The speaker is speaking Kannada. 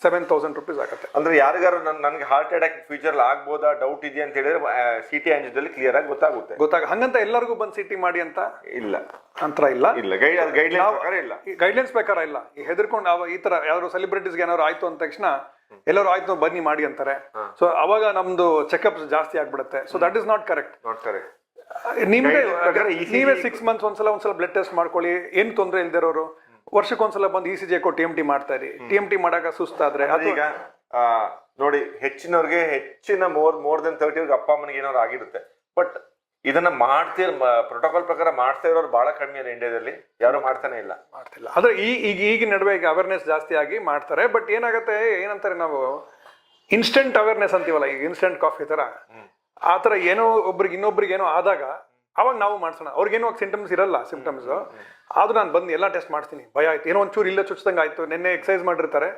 7,000 rupees ಆಗುತ್ತೆ. ಅಂದ್ರೆ ಯಾರಿಗಾರು ನನಗೆ ಹಾರ್ಟ್ ಅಟ್ಯಾಕ್ ಫ್ಯೂಚರ್ ಆಗ್ಬೋದಾ ಡೌಟ್ ಇದೆಯಾ ಅಂತ ಹೇಳಿದ್ರೆ ಸಿಟಿ ಅಂಜದಲ್ಲಿ ಕ್ಲಿಯರ್ ಆಗಿ ಗೊತ್ತಾಗುತ್ತೆ. ಹಂಗಂತ ಎಲ್ಲರಿಗೂ ಬಂದು ಸಿಟಿ ಮಾಡಿ ಅಂತ ಇಲ್ಲ, ಅಂತರ ಇಲ್ಲ. ಗೈಡ್ಲೈನ್ಸ್ ಪ್ರಕಾರ ಇಲ್ಲ. ಹೆದರ್ಕೊಂಡು ಈ ತರ ಯಾರು ಸೆಲೆಬ್ರಿಟೀಸ್ಗೆ ಏನಾದ್ರು ಆಯ್ತು ಅಂದ ತಕ್ಷಣ ಎಲ್ಲರೂ ಆಯ್ತು ಬನ್ನಿ ಮಾಡಿ ಅಂತಾರೆ. ಸೊ ಅವಾಗ ನಮ್ದು ಚೆಕಪ್ ಜಾಸ್ತಿ ಆಗ್ಬಿಡುತ್ತೆ. So that is not correct. ನೀವೇ 6 months ಒಂದ್ಸಲ ಬ್ಲಡ್ ಟೆಸ್ಟ್ ಮಾಡ್ಕೊಳ್ಳಿ. ಏನ್ ತೊಂದರೆ ಇಲ್ದಿರೋರು ವರ್ಷಕ್ಕೊಂದ್ಸಲ ಬಂದು ECG TMT ಮಾಡ್ತಾ ಇರಿ. TMT ಮಾಡಾಕ ಸುಸ್ತಾದ್ರೆ ಈಗ ನೋಡಿ ಹೆಚ್ಚಿನವ್ರಿಗೆ ಹೆಚ್ಚಿನ ಮೋರ್ ದೆನ್ 30 ಅಪ್ಪ ಅಮ್ಮನಿಗೆ ಏನಾದ್ರು ಆಗಿರುತ್ತೆ. ಬಟ್ ಇದನ್ನ ಪ್ರೋಟೋಕಾಲ್ ಪ್ರಕಾರ ಮಾಡ್ತಾ ಇರೋರು ಬಹಳ ಕಡಿಮೆ ಇದೆ ಇಂಡಿಯಾದಲ್ಲಿ. ಯಾರು ಮಾಡ್ತಾನೆ ಇಲ್ಲ. ಆದ್ರೆ ಈಗ ನಡುವೆ ಈಗ ಅವೇರ್ನೆಸ್ ಜಾಸ್ತಿ ಆಗಿ ಮಾಡ್ತಾರೆ. ಬಟ್ ಏನಾಗುತ್ತೆ, ಏನಂತಾರೆ ನಾವು ಇನ್ಸ್ಟೆಂಟ್ ಅವೇರ್ನೆಸ್ ಅಂತೀವಲ್ಲ, ಈಗ ಇನ್ಸ್ಟೆಂಟ್ ಕಾಫಿ ತರ ಆ ತರ ಏನೋ ಇನ್ನೊಬ್ರಿಗೆ ಏನೋ ಆದಾಗ ಅವಾಗ ನಾವು ಮಾಡ್ಸೋಣ. ಅವ್ರಿಗೇನೋ ಸಿಂಟಮ್ಸ್ ಇರಲ್ಲ. ಸಿಂಟಮ್ಸ್ ಆದ್ರೂ ನಾನು ಬಂದು ಎಲ್ಲ ಟೆಸ್ಟ್ ಮಾಡ್ತೀನಿ. ಭಯ ಆಯ್ತು, ಏನೋ ಒಂಚೂರು ಇಲ್ಲ ಚುಚ್ಚಿದಂಗೆ ಆಯ್ತು, ನಿನ್ನೆ ಎಕ್ಸರ್ಸೈಸ್ ಮಾಡಿರ್ತಾರೆ,